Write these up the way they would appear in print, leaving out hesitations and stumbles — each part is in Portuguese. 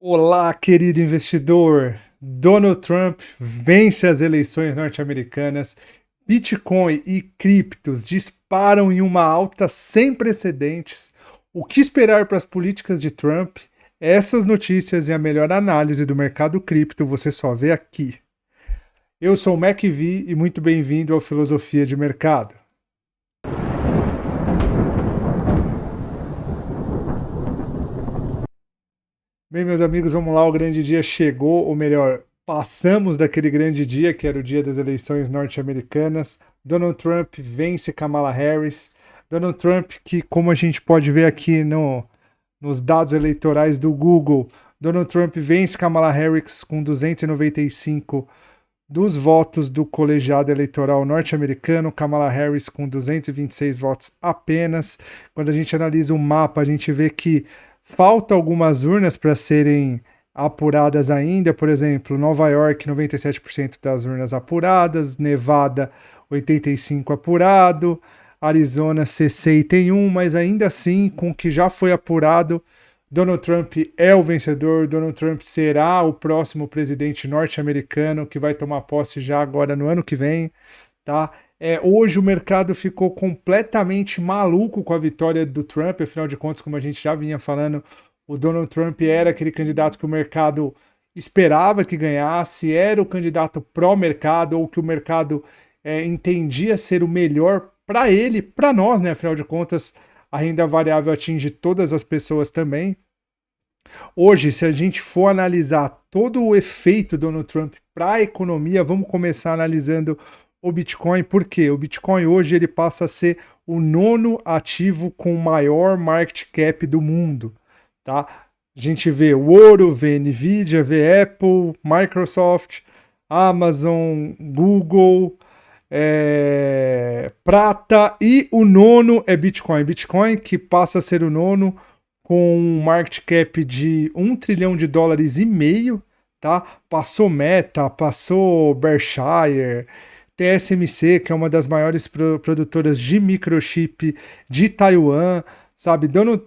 Olá, querido investidor! Donald Trump vence as eleições norte-americanas, Bitcoin e criptos disparam em uma alta sem precedentes. O que esperar para as políticas de Trump? Essas notícias e a melhor análise do mercado cripto você só vê aqui. Eu sou o MacV e muito bem-vindo ao Filosofia de Mercado. Bem, meus amigos, vamos lá, o grande dia chegou, ou melhor, passamos daquele grande dia, que era o dia das eleições norte-americanas. Donald Trump vence Kamala Harris. Donald Trump, que como a gente pode ver aqui nos dados eleitorais do Google, Donald Trump vence Kamala Harris com 295 dos votos do colegiado eleitoral norte-americano, Kamala Harris com 226 votos apenas. Quando a gente analisa o mapa, a gente vê que falta algumas urnas para serem apuradas ainda, por exemplo, Nova York, 97% das urnas apuradas, Nevada, 85% apurado, Arizona, 61%, mas ainda assim, com o que já foi apurado, Donald Trump é o vencedor, Donald Trump será o próximo presidente norte-americano que vai tomar posse já agora no ano que vem, tá? Hoje o mercado ficou completamente maluco com a vitória do Trump, afinal de contas, como a gente já vinha falando, o Donald Trump era aquele candidato que o mercado esperava que ganhasse, era o candidato pró-mercado, ou que o mercado entendia ser o melhor para ele, para nós, né? Afinal de contas, a renda variável atinge todas as pessoas também. Hoje, se a gente for analisar todo o efeito do Donald Trump para a economia, vamos começar analisando o Bitcoin, porque o Bitcoin hoje ele passa a ser o nono ativo com maior market cap do mundo, tá? A gente vê o ouro, vê Nvidia, vê Apple, Microsoft, Amazon, Google, prata, e o nono é Bitcoin. Bitcoin que passa a ser o nono com um market cap de $1 trilhão e meio, tá? Passou Meta, passou Berkshire, TSMC, que é uma das maiores produtoras de microchip de Taiwan, sabe? Donald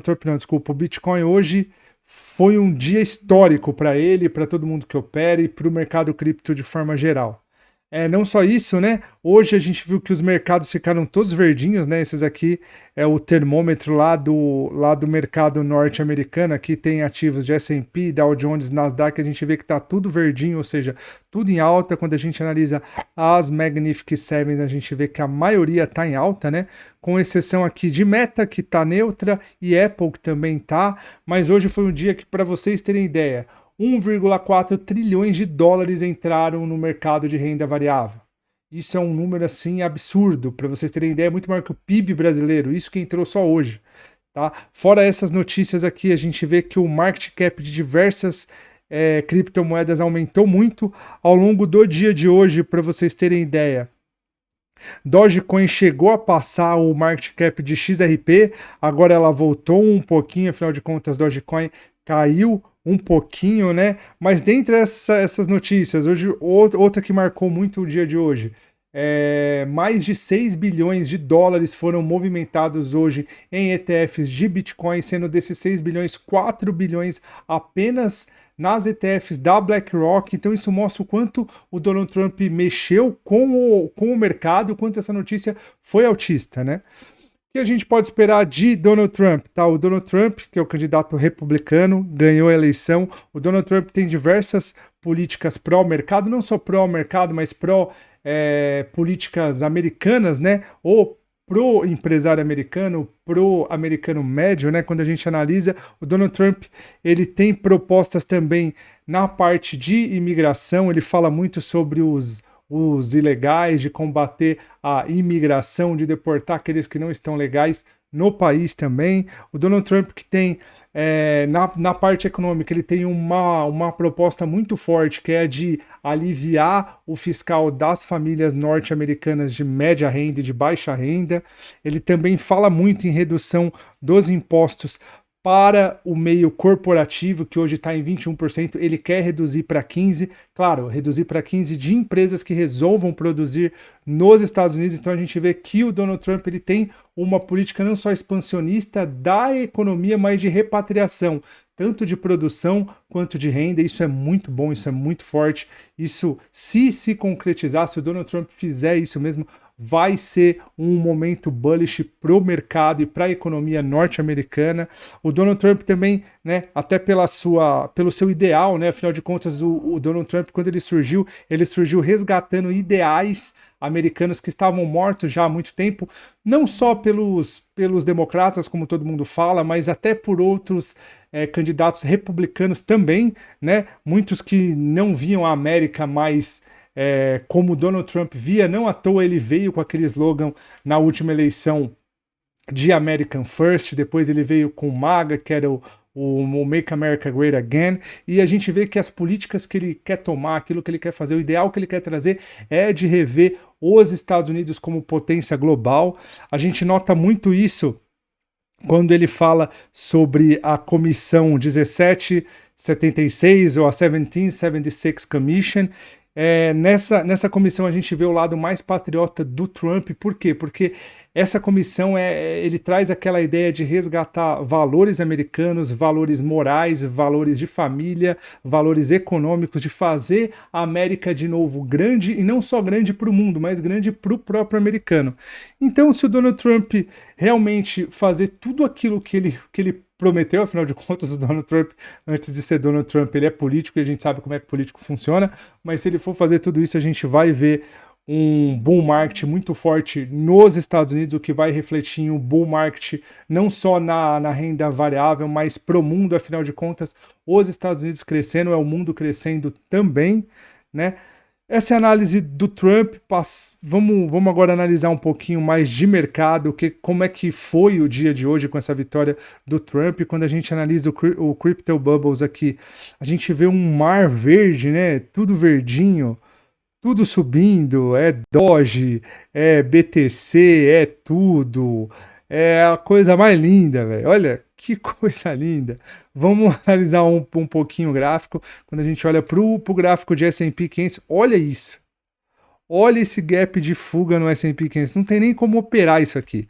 Trump, não, desculpa, o Bitcoin hoje foi um dia histórico para ele, para todo mundo que opera e para o mercado cripto de forma geral. Não só isso, né? Hoje a gente viu que os mercados ficaram todos verdinhos, né? Esses aqui é o termômetro lá do mercado norte-americano. Aqui tem ativos de S&P, Dow Jones, Nasdaq. A gente vê que tá tudo verdinho, ou seja, tudo em alta. Quando a gente analisa as Magnificent Seven, a gente vê que a maioria tá em alta, né? Com exceção aqui de Meta, que tá neutra, e Apple, que também tá. Mas hoje foi um dia que, para vocês terem ideia, 1,4 trilhões de dólares entraram no mercado de renda variável. Isso é um número assim absurdo, para vocês terem ideia, é muito maior que o PIB brasileiro, isso que entrou só hoje. Tá? Fora essas notícias aqui, a gente vê que o market cap de diversas criptomoedas aumentou muito ao longo do dia de hoje, para vocês terem ideia. Dogecoin chegou a passar o market cap de XRP, agora ela voltou um pouquinho, afinal de contas, Dogecoin caiu um pouquinho, né? Mas dentre essas notícias, hoje outra que marcou muito o dia de hoje, mais de 6 bilhões de dólares foram movimentados hoje em ETFs de Bitcoin, sendo desses 6 bilhões, 4 bilhões apenas nas ETFs da BlackRock. Então isso mostra o quanto o Donald Trump mexeu com o mercado, o quanto essa notícia foi altista, né? O que a gente pode esperar de Donald Trump? Tá? O Donald Trump, que é o candidato republicano, ganhou a eleição. O Donald Trump tem diversas políticas pró-mercado, não só pró-mercado, mas pró-políticas americanas, né? Ou pro-empresário americano, pro-americano médio, né? Quando a gente analisa, o Donald Trump ele tem propostas também na parte de imigração. Ele fala muito sobre os ilegais, de combater a imigração, de deportar aqueles que não estão legais no país também. O Donald Trump que tem, na parte econômica, ele tem uma proposta muito forte, que é a de aliviar o fiscal das famílias norte-americanas de média renda e de baixa renda. Ele também fala muito em redução dos impostos para o meio corporativo, que hoje está em 21%, ele quer reduzir para 15%, claro, reduzir para 15% de empresas que resolvam produzir nos Estados Unidos. Então a gente vê que o Donald Trump ele tem uma política não só expansionista da economia, mas de repatriação, tanto de produção quanto de renda. Isso é muito bom, isso é muito forte. Isso, se concretizar, se o Donald Trump fizer isso mesmo, vai ser um momento bullish para o mercado e para a economia norte-americana. O Donald Trump também, né, até pelo seu ideal, né, afinal de contas, o Donald Trump, quando ele surgiu resgatando ideais americanos que estavam mortos já há muito tempo, não só pelos democratas, como todo mundo fala, mas até por outros candidatos republicanos também, né, muitos que não viam a América mais como Donald Trump via. Não à toa ele veio com aquele slogan na última eleição de American First, depois ele veio com o MAGA, que era o Make America Great Again, e a gente vê que as políticas que ele quer tomar, aquilo que ele quer fazer, o ideal que ele quer trazer é de rever os Estados Unidos como potência global. A gente nota muito isso quando ele fala sobre a Comissão 1776 ou a 1776 Commission. Nessa comissão a gente vê o lado mais patriota do Trump. Por quê? Porque essa comissão ele traz aquela ideia de resgatar valores americanos, valores morais, valores de família, valores econômicos, de fazer a América de novo grande, e não só grande para o mundo, mas grande para o próprio americano. Então, se o Donald Trump realmente fazer tudo aquilo que ele prometeu, afinal de contas, o Donald Trump, antes de ser Donald Trump, ele é político e a gente sabe como é que político funciona, mas se ele for fazer tudo isso, a gente vai ver um bull market muito forte nos Estados Unidos, o que vai refletir em um bull market não só na renda variável, mas pro mundo. Afinal de contas, os Estados Unidos crescendo é o mundo crescendo também, né? Essa é a análise do Trump. Vamos agora analisar um pouquinho mais de mercado, como é que foi o dia de hoje com essa vitória do Trump. Quando a gente analisa o Crypto Bubbles aqui, a gente vê um mar verde, né? Tudo verdinho, tudo subindo, é Doge, é BTC, é tudo. É a coisa mais linda, velho. Olha que coisa linda. Vamos analisar um pouquinho o gráfico. Quando a gente olha pro gráfico de S&P 500, olha isso. Olha esse gap de fuga no S&P 500. Não tem nem como operar isso aqui.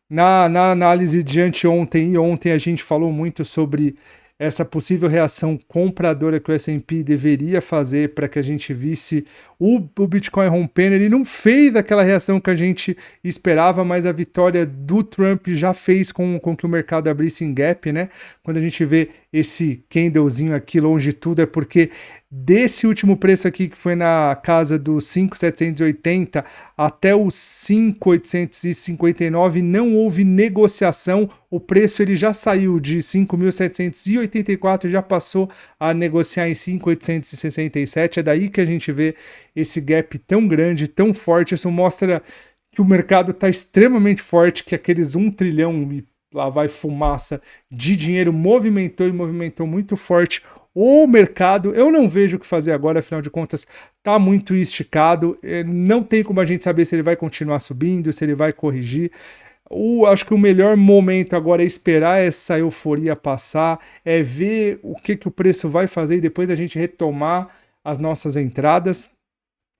Na análise de anteontem e ontem, a gente falou muito sobre essa possível reação compradora que o S&P deveria fazer para que a gente visse o Bitcoin rompendo. Ele não fez aquela reação que a gente esperava, mas a vitória do Trump já fez com que o mercado abrisse em gap, né? Quando a gente vê esse candlezinho aqui longe de tudo, é porque desse último preço aqui, que foi na casa dos 5.780 até os 5.859, não houve negociação. O preço ele já saiu de 5.784 e já passou a negociar em 5.867. É daí que a gente vê esse gap tão grande, tão forte. Isso mostra que o mercado está extremamente forte, que aqueles 1 trilhão e lá vai fumaça de dinheiro movimentou muito forte o mercado. Eu não vejo o que fazer agora, afinal de contas, tá muito esticado. Não tem como a gente saber se ele vai continuar subindo, se ele vai corrigir. Acho que o melhor momento agora é esperar essa euforia passar, é ver o que o preço vai fazer e depois a gente retomar as nossas entradas.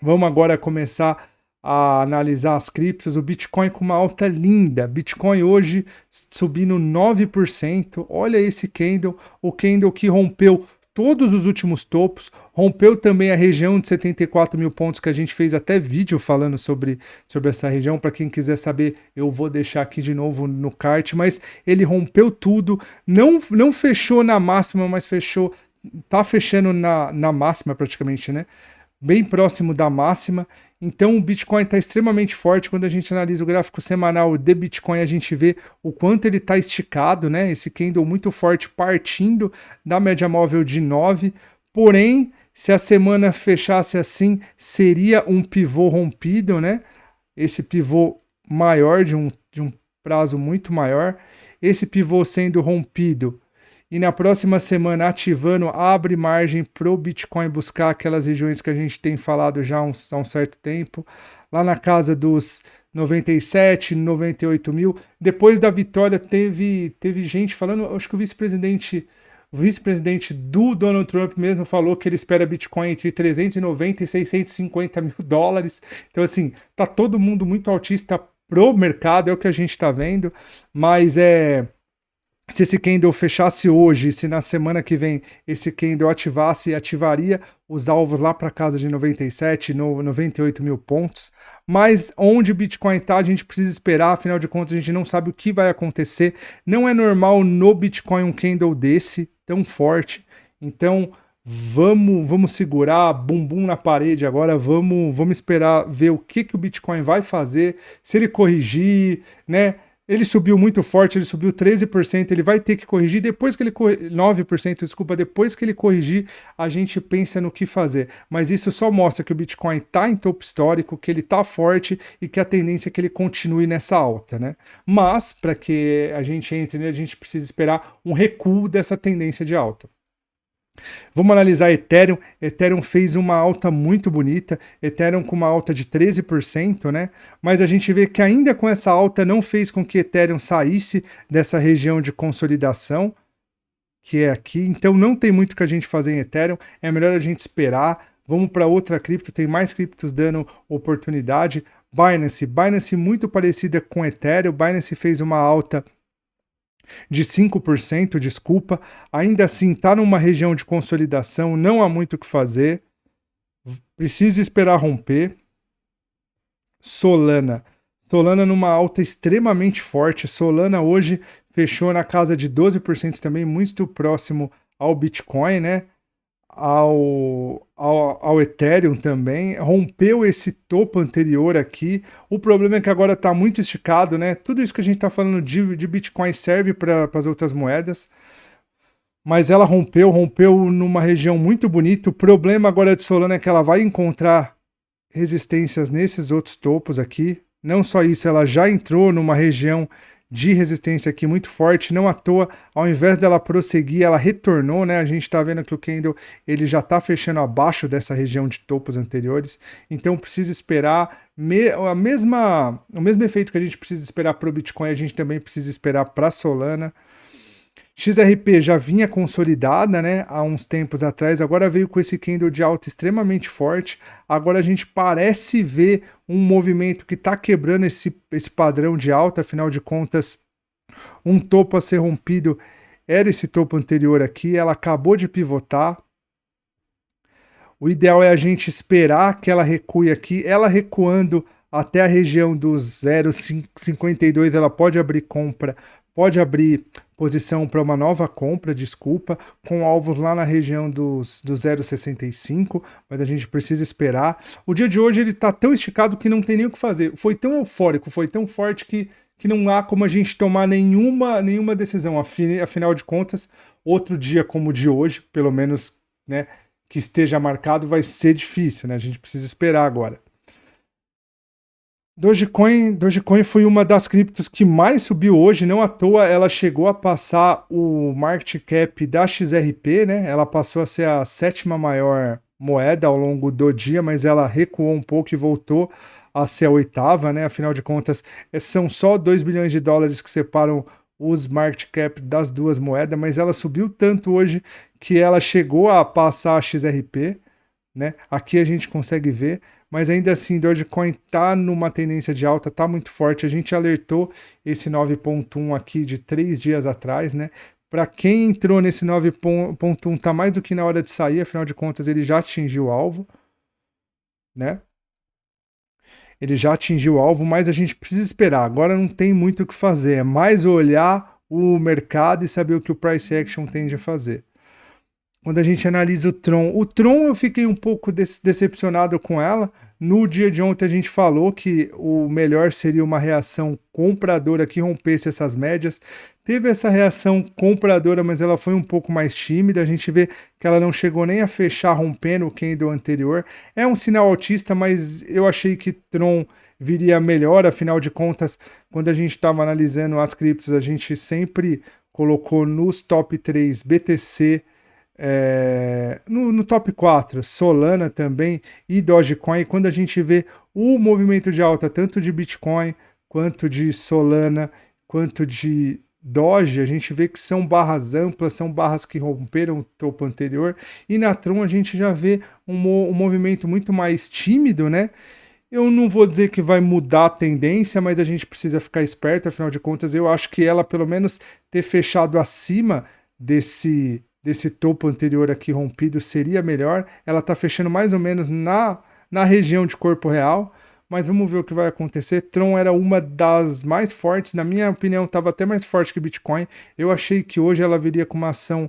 Vamos agora começar a analisar as criptos. O Bitcoin com uma alta linda. Bitcoin hoje subindo 9%. Olha esse candle, o candle que rompeu todos os últimos topos, rompeu também a região de 74 mil pontos, que a gente fez até vídeo falando sobre essa região. Para quem quiser saber, eu vou deixar aqui de novo no card, mas ele rompeu tudo, não fechou na máxima, mas tá fechando na máxima praticamente, né? Bem próximo da máxima. Então o Bitcoin está extremamente forte. Quando a gente analisa o gráfico semanal de Bitcoin, a gente vê o quanto ele está esticado, né? Esse candle muito forte partindo da média móvel de 9. Porém, se a semana fechasse assim, seria um pivô rompido, né? Esse pivô maior, de um prazo muito maior. Esse pivô sendo rompido e na próxima semana ativando, abre margem para o Bitcoin buscar aquelas regiões que a gente tem falado já há um certo tempo, lá na casa dos 97, 98 mil. Depois da vitória teve gente falando, acho que o vice-presidente do Donald Trump mesmo falou que ele espera Bitcoin entre 390 e 650 mil dólares. Então assim, tá todo mundo muito altista pro mercado, é o que a gente tá vendo, mas Se esse candle fechasse hoje, se na semana que vem esse candle ativasse, ativaria os alvos lá para casa de 97, 98 mil pontos. Mas onde o Bitcoin está, a gente precisa esperar, afinal de contas a gente não sabe o que vai acontecer. Não é normal no Bitcoin um candle desse, tão forte. Então vamos segurar, bumbum na parede agora, vamos esperar ver o que o Bitcoin vai fazer, se ele corrigir, né? Ele subiu muito forte, ele subiu 13%, ele vai ter que corrigir, depois que ele 9%, desculpa, depois que ele corrigir, a gente pensa no que fazer. Mas isso só mostra que o Bitcoin está em topo histórico, que ele está forte e que a tendência é que ele continue nessa alta, né? Mas, para que a gente entre nele, a gente precisa esperar um recuo dessa tendência de alta. Vamos analisar Ethereum. Ethereum fez uma alta muito bonita, Ethereum com uma alta de 13%, né? Mas a gente vê que ainda com essa alta não fez com que Ethereum saísse dessa região de consolidação, que é aqui. Então não tem muito que a gente fazer em Ethereum, é melhor a gente esperar. Vamos para outra cripto, tem mais criptos dando oportunidade. Binance muito parecida com Ethereum, Binance fez uma alta de 5%, desculpa, ainda assim está numa região de consolidação, não há muito o que fazer, precisa esperar romper. Solana numa alta extremamente forte, Solana hoje fechou na casa de 12% também, muito próximo ao Bitcoin, né? Ao Ethereum também, rompeu esse topo anterior aqui. O problema é que agora está muito esticado, né? Tudo isso que a gente está falando de Bitcoin serve para as outras moedas, mas ela rompeu numa região muito bonita. O problema agora de Solana é que ela vai encontrar resistências nesses outros topos aqui. Não só isso, ela já entrou numa região de resistência aqui muito forte, não à toa, ao invés dela prosseguir, ela retornou, né? A gente está vendo que o candle ele já está fechando abaixo dessa região de topos anteriores, então precisa esperar o mesmo efeito que a gente precisa esperar para o Bitcoin, a gente também precisa esperar para Solana. XRP já vinha consolidada, né, há uns tempos atrás, agora veio com esse candle de alta extremamente forte. Agora a gente parece ver um movimento que está quebrando esse padrão de alta, afinal de contas, um topo a ser rompido era esse topo anterior aqui, ela acabou de pivotar. O ideal é a gente esperar que ela recue aqui, ela recuando até a região dos 0,52, ela pode abrir compra, pode abrir posição para uma nova compra, desculpa, com alvos lá na região dos 0,65, mas a gente precisa esperar. O dia de hoje ele está tão esticado que não tem nem o que fazer. Foi tão eufórico, foi tão forte que não há como a gente tomar nenhuma decisão. Afinal de contas, outro dia como o de hoje, pelo menos, né, que esteja marcado, vai ser difícil, né? A gente precisa esperar agora. Dogecoin foi uma das criptos que mais subiu hoje, não à toa ela chegou a passar o market cap da XRP, né? Ela passou a ser a 7ª maior moeda ao longo do dia, mas ela recuou um pouco e voltou a ser a 8ª, né? Afinal de contas, são só 2 bilhões de dólares que separam os market cap das duas moedas, mas ela subiu tanto hoje que ela chegou a passar a XRP, né? Aqui a gente consegue ver, mas ainda assim Dogecoin está numa tendência de alta, está muito forte. A gente alertou esse 9.1 aqui de 3 dias atrás, né? Para quem entrou nesse 9.1 está mais do que na hora de sair, afinal de contas ele já atingiu o alvo, né? Ele já atingiu o alvo, mas a gente precisa esperar. Agora não tem muito o que fazer, é mais olhar o mercado e saber o que o price action tende a fazer. Quando a gente analisa o Tron eu fiquei um pouco decepcionado com ela. No dia de ontem a gente falou que o melhor seria uma reação compradora que rompesse essas médias. Teve essa reação compradora, mas ela foi um pouco mais tímida. A gente vê que ela não chegou nem a fechar rompendo o candle anterior. É um sinal altista, mas eu achei que Tron viria melhor. Afinal de contas, quando a gente estava analisando as criptos, a gente sempre colocou nos top 3 BTC, no top 4, Solana também e Dogecoin. E quando a gente vê o movimento de alta tanto de Bitcoin, quanto de Solana, quanto de Doge, a gente vê que são barras amplas, são barras que romperam o topo anterior. E na Tron a gente já vê um movimento muito mais tímido, né? Eu não vou dizer que vai mudar a tendência, mas a gente precisa ficar esperto, afinal de contas, eu acho que ela, pelo menos, ter fechado acima desse topo anterior aqui rompido seria melhor. Ela está fechando mais ou menos na região de corpo real, mas vamos ver o que vai acontecer. Tron era uma das mais fortes, na minha opinião, estava até mais forte que Bitcoin. Eu achei que hoje ela viria com uma ação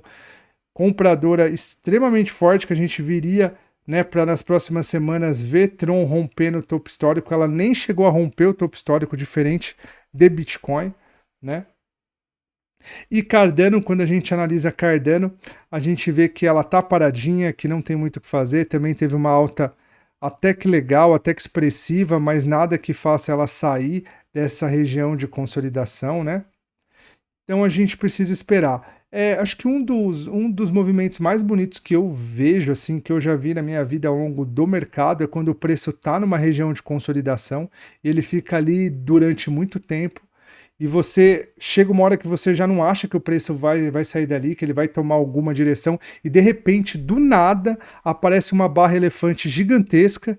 compradora extremamente forte, que a gente viria, né, para nas próximas semanas ver Tron rompendo o topo histórico. Ela nem chegou a romper o topo histórico, diferente de Bitcoin, né? E Cardano, quando a gente analisa Cardano, a gente vê que ela tá paradinha, que não tem muito o que fazer. Também teve uma alta até que legal, até que expressiva, mas nada que faça ela sair dessa região de consolidação, né? Então a gente precisa esperar. Acho que um dos movimentos mais bonitos que eu vejo, assim, que eu já vi na minha vida ao longo do mercado, é quando o preço está numa região de consolidação, ele fica ali durante muito tempo, e você chega uma hora que você já não acha que o preço vai sair dali, que ele vai tomar alguma direção, e de repente, do nada, aparece uma barra elefante gigantesca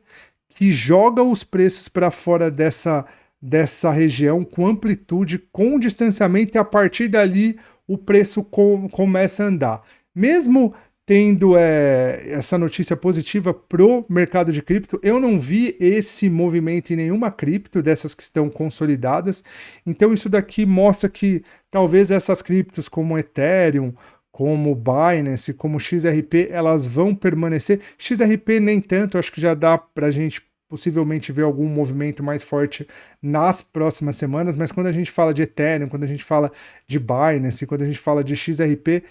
que joga os preços para fora dessa região com amplitude, com distanciamento, e a partir dali o preço começa a andar. Mesmo tendo essa notícia positiva pro mercado de cripto, eu não vi esse movimento em nenhuma cripto dessas que estão consolidadas. Então isso daqui mostra que talvez essas criptos como Ethereum, como Binance, como XRP, elas vão permanecer. XRP nem tanto, acho que já dá para a gente possivelmente ver algum movimento mais forte nas próximas semanas, mas quando a gente fala de Ethereum, quando a gente fala de Binance, quando a gente fala de XRP,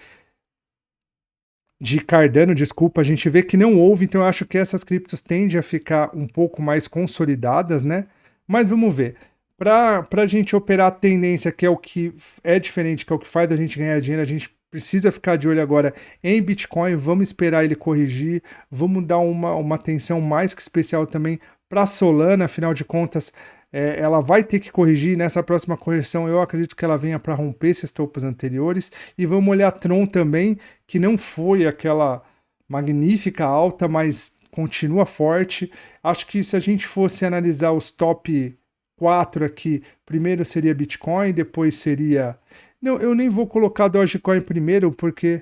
de Cardano, desculpa, a gente vê que não houve, então eu acho que essas criptos tendem a ficar um pouco mais consolidadas, né? Mas vamos ver. Para a gente operar a tendência, que é o que é diferente, que é o que faz a gente ganhar dinheiro, a gente precisa ficar de olho agora em Bitcoin, vamos esperar ele corrigir, vamos dar uma atenção mais que especial também para Solana, afinal de contas, ela vai ter que corrigir. Nessa próxima correção eu acredito que ela venha para romper esses topos anteriores, e vamos olhar Tron também, que não foi aquela magnífica alta, mas continua forte. Acho que se a gente fosse analisar os top 4 aqui, primeiro seria Bitcoin, depois seria... Não, eu nem vou colocar Dogecoin primeiro, porque...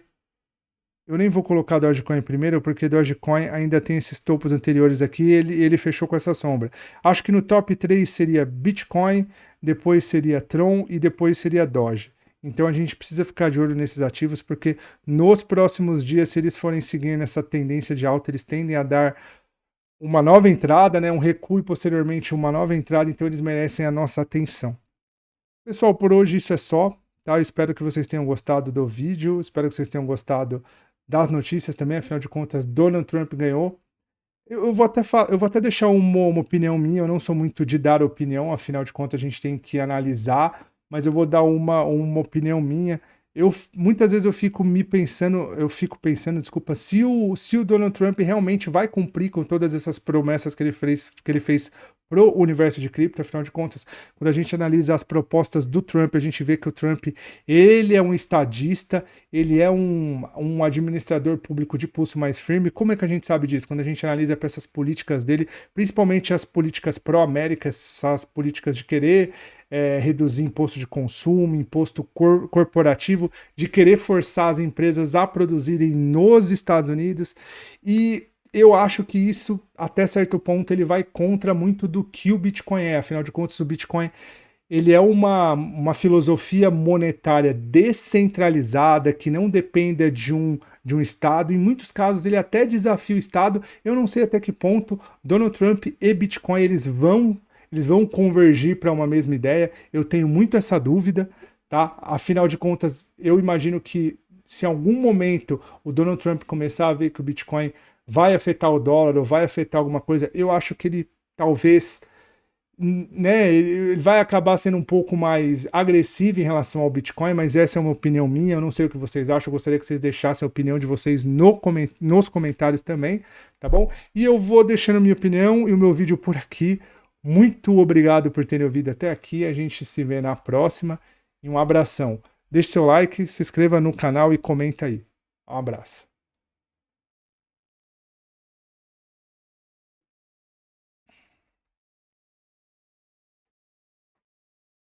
Dogecoin ainda tem esses topos anteriores aqui, ele fechou com essa sombra. Acho que no top 3 seria Bitcoin, depois seria Tron e depois seria Doge. Então a gente precisa ficar de olho nesses ativos, porque nos próximos dias, se eles forem seguir nessa tendência de alta, eles tendem a dar uma nova entrada, né, um recuo e posteriormente uma nova entrada, então eles merecem a nossa atenção. Pessoal, por hoje isso é só. Tá? Eu espero que vocês tenham gostado do vídeo, espero que vocês tenham gostado das notícias também, afinal de contas, Donald Trump ganhou. Eu vou até deixar uma opinião minha, eu não sou muito de dar opinião, afinal de contas a gente tem que analisar, mas eu vou dar uma opinião minha. Muitas vezes eu fico pensando, desculpa, se o Donald Trump realmente vai cumprir com todas essas promessas que ele fez pro universo de cripto. Afinal de contas, quando a gente analisa as propostas do Trump, a gente vê que o Trump, ele é um estadista, ele é um administrador público de pulso mais firme. Como é que a gente sabe disso? Quando a gente analisa para essas políticas dele, principalmente as políticas pró-América, essas políticas de querer reduzir imposto de consumo, imposto corporativo, de querer forçar as empresas a produzirem nos Estados Unidos. E eu acho que isso, até certo ponto, ele vai contra muito do que o Bitcoin é. Afinal de contas, o Bitcoin, ele é uma filosofia monetária descentralizada, que não dependa de um Estado. Em muitos casos, ele até desafia o Estado. Eu não sei até que ponto Donald Trump e Bitcoin eles vão convergir para uma mesma ideia. Eu tenho muito essa dúvida, tá? Afinal de contas, eu imagino que se em algum momento o Donald Trump começar a ver que o Bitcoin vai afetar o dólar ou vai afetar alguma coisa, eu acho que ele talvez, né, ele vai acabar sendo um pouco mais agressivo em relação ao Bitcoin, mas essa é uma opinião minha, eu não sei o que vocês acham, eu gostaria que vocês deixassem a opinião de vocês nos comentários também, tá bom? E eu vou deixando a minha opinião e o meu vídeo por aqui. Muito obrigado por terem ouvido até aqui, a gente se vê na próxima e um abração. Deixe seu like, se inscreva no canal e comenta aí. Um abraço.